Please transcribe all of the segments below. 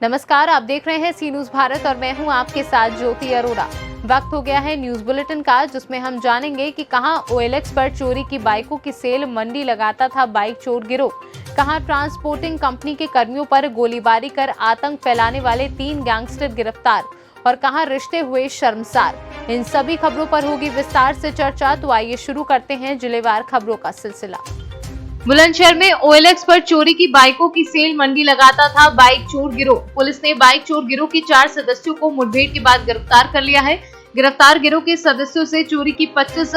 नमस्कार, आप देख रहे हैं सी न्यूज भारत और मैं हूं आपके साथ ज्योति अरोड़ा। वक्त हो गया है न्यूज बुलेटिन का, जिसमें हम जानेंगे कि कहां OLX पर चोरी की बाइकों की सेल मंडी लगाता था बाइक चोर गिरोह, कहां ट्रांसपोर्टिंग कंपनी के कर्मियों पर गोलीबारी कर आतंक फैलाने वाले 3 गैंगस्टर गिरफ्तार और कहां रिश्ते हुए शर्मसार। इन सभी खबरों पर होगी विस्तार से चर्चा, तो आइए शुरू करते हैं जिलेवार खबरों का सिलसिला। बुलंदशहर में OLX पर चोरी की बाइकों की सेल मंडी लगाता था बाइक चोर गिरोह। पुलिस ने बाइक चोर गिरोह के 4 सदस्यों को मुठभेड़ के बाद गिरफ्तार कर लिया है। गिरफ्तार गिरोह के सदस्यों से चोरी की 25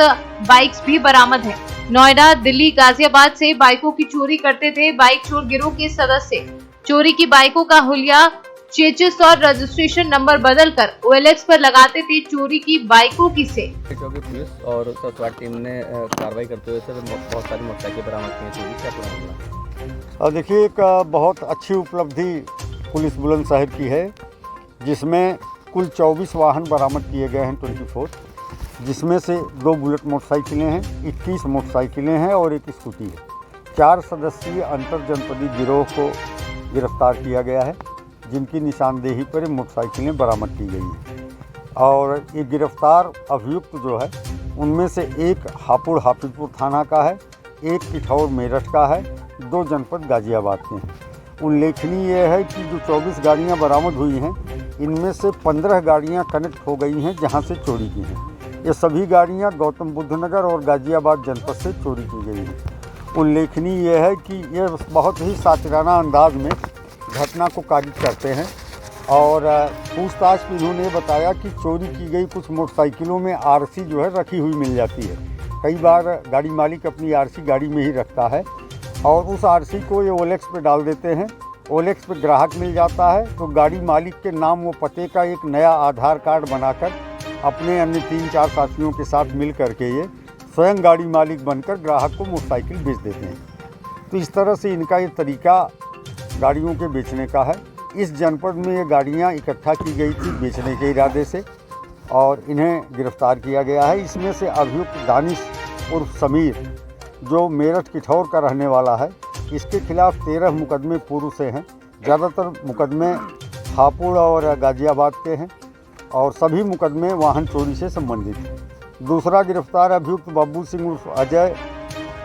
बाइक्स भी बरामद है। नोएडा, दिल्ली, गाजियाबाद से बाइकों की चोरी करते थे बाइक चोर गिरोह के सदस्य। चोरी की बाइकों का हुलिया चेचिस और रजिस्ट्रेशन नंबर बदलकर OLX पर लगाते थे चोरी की बाइकों की सेल। पुलिस और स्वाट टीम ने कार्रवाई करते हुए सर बहुत सारी मोटरसाइकिल बरामद की चोरी क्या पूरा मामला? देखिए, एक बहुत अच्छी उपलब्धि पुलिस बुलंदशहर की है, जिसमें कुल 24 वाहन बरामद किए गए हैं 24, जिसमें से 2 बुलेट मोटरसाइकिलें हैं, 21 मोटरसाइकिलें हैं और एक स्कूटी है। 4 सदस्यीय अंतर जनपदीय गिरोह को गिरफ्तार किया गया है, जिनकी निशानदेही पर मोटरसाइकिलें बरामद की गई हैं। और ये गिरफ्तार अभियुक्त जो है, उनमें से एक हापुड़ हाफिजपुर थाना का है, एक पिठौर मेरठ का है, 2 जनपद गाजियाबाद के हैं। उल्लेखनीय ये है कि जो 24 गाड़ियां बरामद हुई हैं, इनमें से 15 गाड़ियां कनेक्ट हो गई हैं जहां से चोरी की हैं। ये सभी गाड़ियां गौतम बुद्ध नगर और गाजियाबाद जनपद से चोरी की गई हैं। उल्लेखनीय ये है कि ये बहुत ही सातिराना अंदाज में घटना को कारित करते हैं और पूछताछ में इन्होंने बताया कि चोरी की गई कुछ मोटरसाइकिलों में RC जो है रखी हुई मिल जाती है। कई बार गाड़ी मालिक अपनी RC गाड़ी में ही रखता है और उस RC को ये OLX पे डाल देते हैं। OLX पे ग्राहक मिल जाता है तो गाड़ी मालिक के नाम व पते का एक नया आधार कार्ड बनाकर अपने अन्य 3-4 साथियों के साथ मिल करके ये स्वयं गाड़ी मालिक बनकर ग्राहक को मोटरसाइकिल बेच देते हैं। तो इस तरह से इनका ये तरीका गाड़ियों के बेचने का है। इस जनपद में ये गाड़ियाँ इकट्ठा की गई थी बेचने के इरादे से और इन्हें गिरफ्तार किया गया है। इसमें से अभियुक्त दानिश उर्फ समीर, जो मेरठ किठौर का रहने वाला है, इसके खिलाफ 13 मुकदमे पूर्व से हैं। ज़्यादातर मुकदमे हापुड़ और गाजियाबाद के हैं और सभी मुकदमे वाहन चोरी से संबंधित हैं। दूसरा गिरफ्तार अभियुक्त बाबू सिंह उर्फ अजय,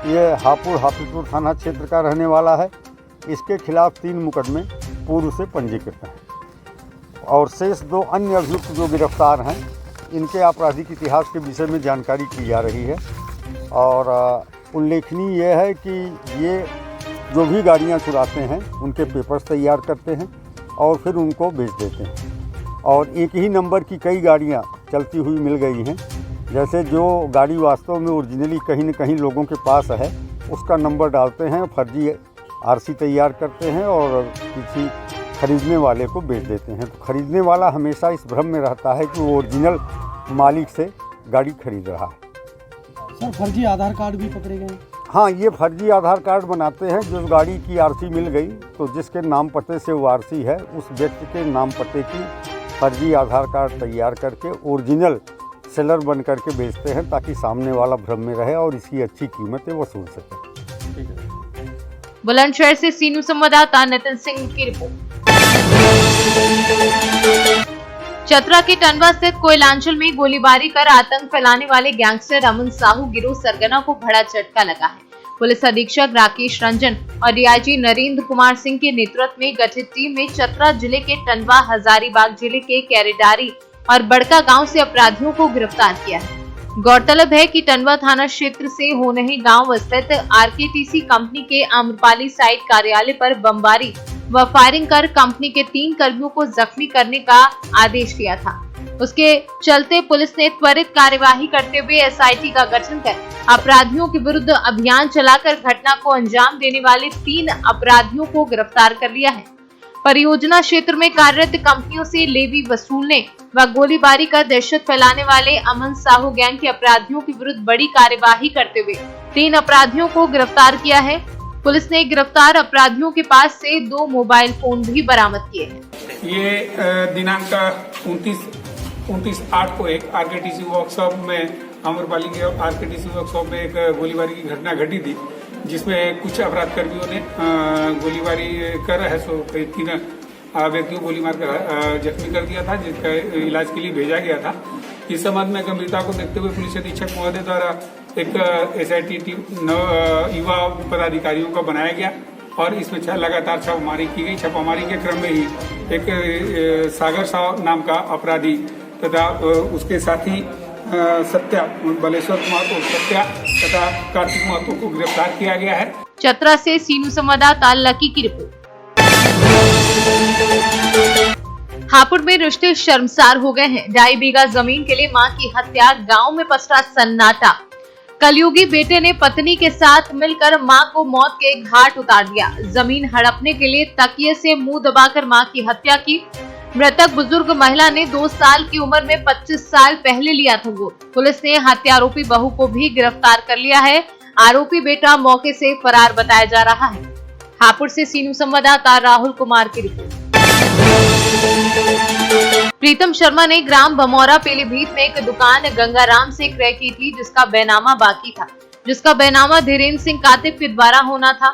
ये हापुड़ हाफिजपुर थाना क्षेत्र का रहने वाला है। इसके खिलाफ 3 मुकदमे पूर्व से पंजीकृत हैं और शेष 2 अन्य अभियुक्त जो गिरफ्तार हैं, इनके आपराधिक इतिहास के विषय में जानकारी की जा रही है। और उल्लेखनीय यह है कि ये जो भी गाड़ियां चुराते हैं उनके पेपर्स तैयार करते हैं और फिर उनको बेच देते हैं। और एक ही नंबर की कई गाड़ियां चलती हुई मिल गई हैं। जैसे जो गाड़ी वास्तव में ओरिजिनली कहीं न कहीं लोगों के पास है, उसका नंबर डालते हैं, फर्जी RC तैयार करते हैं और किसी खरीदने वाले को बेच देते हैं। तो खरीदने वाला हमेशा इस भ्रम में रहता है कि वो ओरिजिनल मालिक से गाड़ी खरीद रहा है। सर, फर्जी आधार कार्ड भी पकड़े गए? हाँ, ये फर्जी आधार कार्ड बनाते हैं। जो गाड़ी की RC मिल गई तो जिसके नाम पते से वो RC है, उस व्यक्ति के नाम पते की फर्जी आधार कार्ड तैयार करके ओरिजिनल सेलर बन करके बेचते हैं, ताकि सामने वाला भ्रम में रहे और इसकी अच्छी कीमतें वसूल सके। ठीक है। बुलंदशहर से सी न्यूज संवाददाता नितिन सिंह की रिपोर्ट। चतरा के टंडवा स्थित कोयलांचल में गोलीबारी कर आतंक फैलाने वाले गैंगस्टर अमन साहू गिरोह सरगना को बड़ा झटका लगा है। पुलिस अधीक्षक राकेश रंजन और DIG नरेंद्र कुमार सिंह के नेतृत्व में गठित टीम ने चतरा जिले के टंडवा, हजारीबाग जिले के कैरेडारी और बड़का गांव से अपराधियों को गिरफ्तार किया है। गौरतलब है कि टंडवा थाना क्षेत्र से होनही गांव स्थित RKTC कंपनी के आम्रपाली साइट कार्यालय पर बमबारी व फायरिंग कर कंपनी के 3 कर्मियों को जख्मी करने का आदेश दिया था। उसके चलते पुलिस ने त्वरित कार्यवाही करते हुए SIT का गठन कर अपराधियों के विरुद्ध अभियान चलाकर घटना को अंजाम देने वाले 3 अपराधियों को गिरफ्तार कर लिया है। परियोजना क्षेत्र में कार्यरत कंपनियों से लेवी वसूलने व गोलीबारी कर दहशत फैलाने वाले अमन साहू गैंग के अपराधियों के विरुद्ध बड़ी कार्यवाही करते हुए 3 अपराधियों को गिरफ्तार किया है। पुलिस ने गिरफ्तार अपराधियों के पास से 2 मोबाइल फोन भी बरामद किए हैं। ये दिनांक 29/8 को एक RKTC वर्कशॉप में आम्रपाली के RKTC वर्कशॉप में एक गोलीबारी की घटना घटी थी, जिसमें कुछ अपराध कर्मियों ने गोलीबारी कर है सो कई 3 व्यक्ति को गोली मारकर जख्मी कर दिया था, जिसका इलाज के लिए भेजा गया था। इस संबंध में गंभीरता को देखते हुए पुलिस अधीक्षक महोदय द्वारा एक SIT टीम युवा पदाधिकारियों का बनाया गया और इसमें लगातार छापामारी की गई। छापामारी के क्रम में ही एक सागर साव नाम का अपराधी तथा उसके साथी सत्या बलेश्वर महतो सत्या तथा कार्तिक महतो को गिरफ्तार किया गया है। चतरा से सीनू संवाददाता लकी की रिपोर्ट। हापुड़ में रिश्ते शर्मसार हो गए हैं। 2.5 बीघा जमीन के लिए मां की हत्या, गांव में पसरा सन्नाटा। कलयुगी बेटे ने पत्नी के साथ मिलकर मां को मौत के घाट उतार दिया। जमीन हड़पने के लिए तकिए से मुंह दबाकर मां की हत्या की। मृतक बुजुर्ग महिला ने 2 साल की उम्र में 25 साल पहले लिया था गोद। पुलिस ने हत्यारोपी बहू को भी गिरफ्तार कर लिया है। आरोपी बेटा मौके से फरार बताया जा रहा है। हापुड़ से सीनू संवाददाता राहुल कुमार की रिपोर्ट। प्रीतम शर्मा ने ग्राम बमौरा पीलीभीत में एक दुकान गंगाराम से क्रय की थी, जिसका बैनामा बाकी था, जिसका बैनामा धीरेन्द्र सिंह कातिब के द्वारा होना था।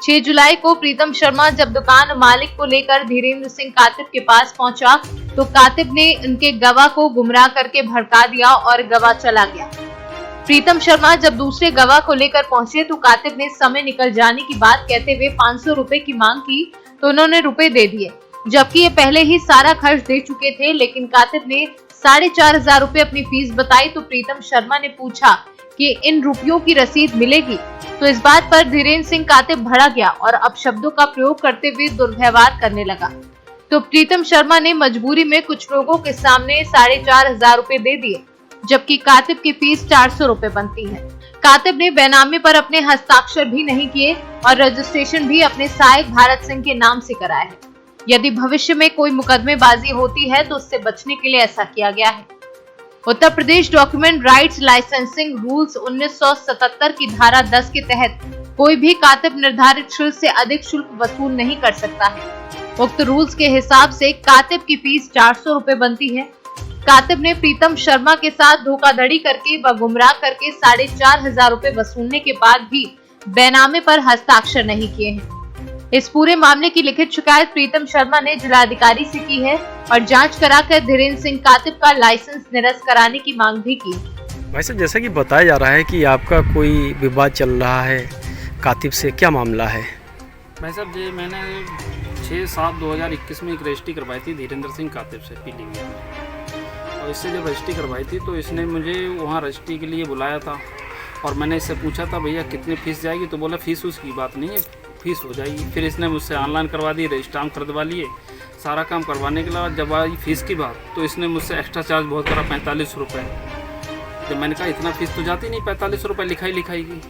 6 जुलाई को प्रीतम शर्मा जब दुकान मालिक को लेकर धीरेन्द्र सिंह कातिब के पास पहुंचा तो कातिब ने उनके गवाह को गुमराह करके भड़का दिया और गवाह चला गया। प्रीतम शर्मा जब दूसरे गवाह को लेकर पहुंचे तो कातिब ने समय निकल जाने की बात कहते हुए 500 रुपए की मांग की तो उन्होंने रुपए दे दिए, जबकि ये पहले ही सारा खर्च दे चुके थे। लेकिन कातिब ने 4,500 रुपए अपनी फीस बताई तो प्रीतम शर्मा ने पूछा कि इन रुपयों की रसीद मिलेगी, तो इस बात पर धीरेन्द्र सिंह कातिब भड़ा गया और अपशब्दों का प्रयोग करते हुए दुर्व्यवहार करने लगा। तो प्रीतम शर्मा ने मजबूरी में कुछ लोगों के सामने 4,500 रुपए दे दिए, जबकि कातिब की फीस 400 रुपए बनती है। कातिब ने बैनामे पर अपने हस्ताक्षर भी नहीं किए और रजिस्ट्रेशन भी अपने सहायक भारत सिंह के नाम से कराया है। यदि भविष्य में कोई मुकदमेबाजी होती है तो उससे बचने के लिए ऐसा किया गया है। Uttar Pradesh document rights licensing rules 1977 की धारा 10 के तहत कोई भी कातिब निर्धारित शुल्क से अधिक शुल्क वसूल नहीं कर सकता है। उक्त रूल्स के हिसाब से कातिब की फीस 400 रुपए बनती है। कातिब ने प्रीतम शर्मा के साथ धोखाधड़ी करके व गुमराह करके 4,500 रुपए वसूलने के बाद भी बैनामे पर हस्ताक्षर नहीं किए हैं। इस पूरे मामले की लिखित शिकायत प्रीतम शर्मा ने जिलाधिकारी से की है और जांच कराकर धीरेन्द्र सिंह कातिब का लाइसेंस निरस्त कराने की मांग भी की। भाई साहब, जैसा कि बताया जा रहा है कि आपका कोई विवाद चल रहा है कातिब से, क्या मामला है? भाई साहब जी, मैंने 6/7/2021 में एक रजिस्ट्री करवाई थी धीरेन्द्र सिंह कातिब से पीलीभीत में, और इससे जब रजिस्ट्री करवाई थी तो इसने मुझे वहाँ रजिस्ट्री के लिए बुलाया था और मैंने इससे पूछा था भैया कितनी फीस जाएगी, तो बोला फीस उसकी बात नहीं है, फीस हो जाएगी। फिर इसने मुझसे ऑनलाइन करवा दी, रजिस्ट्राम करवा लिए। सारा काम करवाने के बाद जब आई फीस की बात तो इसने मुझसे एक्स्ट्रा चार्ज बहुत करा, 45 रुपये। जब मैंने कहा इतना फीस तो जाती नहीं 45 रुपये लिखाई की,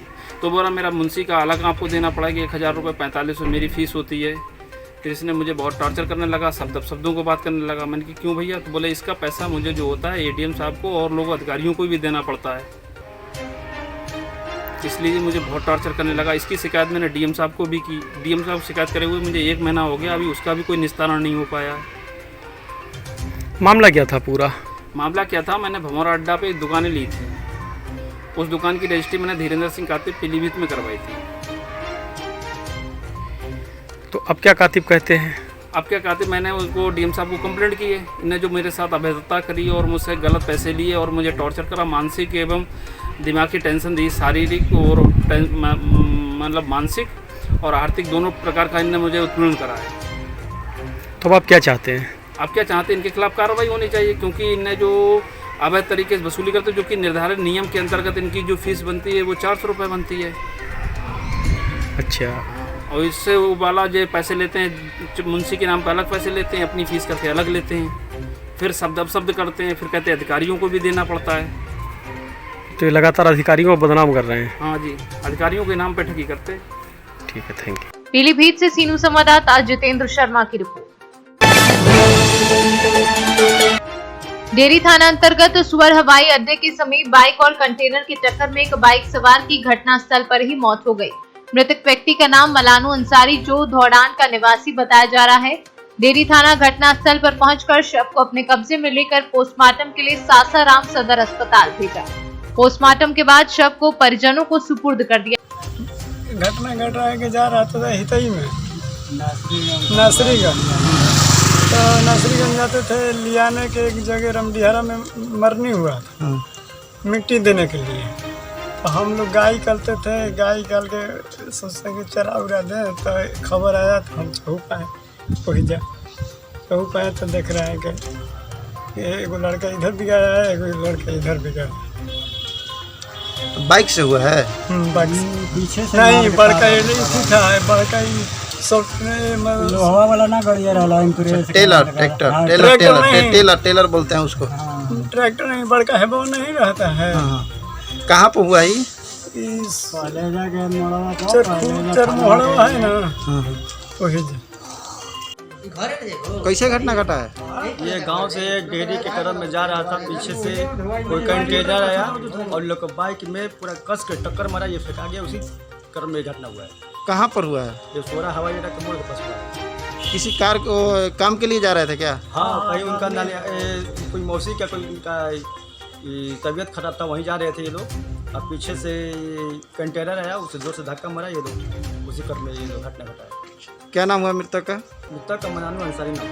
तो बोला मेरा मुंशी का अलग आपको देना पड़ेगा 1,000 रुपये, 45 मेरी फ़ीस होती है। फिर इसने मुझे बहुत टॉर्चर करने लगा, शब्दों को बात करने लगा। मैंने कहा क्यों भैया? तो बोले इसका पैसा मुझे जो होता है ADM साहब को और लोगों अधिकारियों को भी देना पड़ता है, इसलिए मुझे बहुत टॉर्चर करने लगा। इसकी शिकायत मैंने DM साहब को भी की। DM साहब शिकायत करे हुए मुझे 1 महीना हो गया, अभी उसका भी कोई निस्तारण नहीं हो पाया। मामला क्या था पूरा? मामला क्या था, मैंने भमौरा अड्डा पे दुकानें ली थी। उस दुकान की रजिस्ट्री मैंने धीरेन्द्र सिंह कातिब पीलीभीत में करवाई थी। तो अब क्या कातिब कहते हैं? अब क्या कातिब, मैंने उसको DM साहब को कंप्लेंट की है। इन्हें जो मेरे साथ अभद्रता करी और मुझसे गलत पैसे लिए और मुझे टॉर्चर करा, मानसिक एवं दिमागी टेंशन दी, शारीरिक और मतलब मानसिक और आर्थिक दोनों प्रकार का इन्हें मुझे उत्पीड़न करा है। तो अब आप क्या चाहते हैं? आप क्या चाहते हैं? इनके खिलाफ कार्रवाई होनी चाहिए, क्योंकि इन्हें जो अवैध तरीके से वसूली करते, जो कि निर्धारित नियम के अंतर्गत इनकी जो फीस बनती है वो 400 रुपये बनती है। अच्छा। और इससे वो वाला जो पैसे लेते हैं, मुंशी के नाम पर अलग पैसे लेते हैं, अपनी फीस करके अलग लेते हैं, फिर शब्द करते हैं, फिर कहते हैं अधिकारियों को भी देना पड़ता है। तो ये लगातार अधिकारियों को बदनाम कर रहे हैं? हाँ जी, अधिकारियों के नाम पे ठगी करते हैं। ठीक है, थैंक यू। पीलीभीत से सीनू संवाददाता जितेंद्र शर्मा की रिपोर्ट। डेरी थाना अंतर्गत सुअर हवाई अड्डे के समीप बाइक और कंटेनर की टक्कर में एक बाइक सवार की घटनास्थल पर ही मौत हो गई। मृतक व्यक्ति का नाम मलानू अंसारी जो धौड़ान का निवासी बताया जा रहा है। डेरी थाना घटनास्थल पर पहुंचकर शव को अपने कब्जे में लेकर पोस्टमार्टम के लिए सासाराम सदर अस्पताल भेजा। पोस्टमार्टम के बाद शव को परिजनों को सुपुर्द कर दिया। घटना घट रहा है कि जा रहा था हितई में नर्सरी का तो नसरीगंज जाते थे, लियाने के एक जगह रमडिहरा में मरनी हुआ था मिट्टी देने के लिए। तो हम लोग गाय करते थे, गाय कर के सोचते कि चरा उरा दें, तो खबर आया तो हम चौक पाए वही जा चौक पाए तो देख रहे हैं कि एगो लड़का इधर भी गया है, एगो लड़का इधर भी गया है। बाइक से हुआ है? बाइक पीछे से नहीं, बड़का ये नहीं था, बड़का ही लोहा वाला ना गड़िया रहा trailer tractor trailer tractor trailer नहीं। टेलर टेलर बोलते हैं उसको। ट्रैक्टर नहीं, बड़का है वो नहीं रहता है। कहाँ पे हुआ ही? चरमोहड़ा है ना वही। कैसे घटना घटा है? ये गांव से डेयरी के तरफ में जा रहा था, पीछे से कोई कंटेनर आया और लोग बाइक में पूरा कस के टक्कर मारा, ये फेंका गया, उसी क्रम में घटना हुआ है। कहाँ पर हुआ है? ये सोरा हवाई अड्डा के मोड़ के पास हुआ है। किसी कार को काम के लिए जा रहे थे क्या? हाँ, कहीं उनका कोई मौसी का कोई उनका तबीयत खराब था, वहीं जा रहे थे ये लोग। अब पीछे से कंटेनर आया, उसे जोर से धक्का मारा, ये लोग उसी क्रम में ये लोग घटना घटा है। क्या नाम हुआ मृतक का? मृतक का मनानू अंसारी नाम।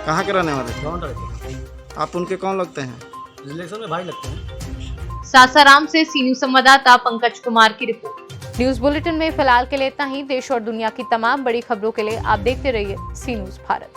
कहाँ के रहने वाले? गाँव रहते। आप उनके कौन लगते हैं? रिलेशन में भाई लगते हैं। सासाराम से सी न्यूज संवाददाता पंकज कुमार की रिपोर्ट। न्यूज बुलेटिन में फिलहाल के लिए इतना ही। देश और दुनिया की तमाम बड़ी खबरों के लिए आप देखते रहिए सी न्यूज भारत।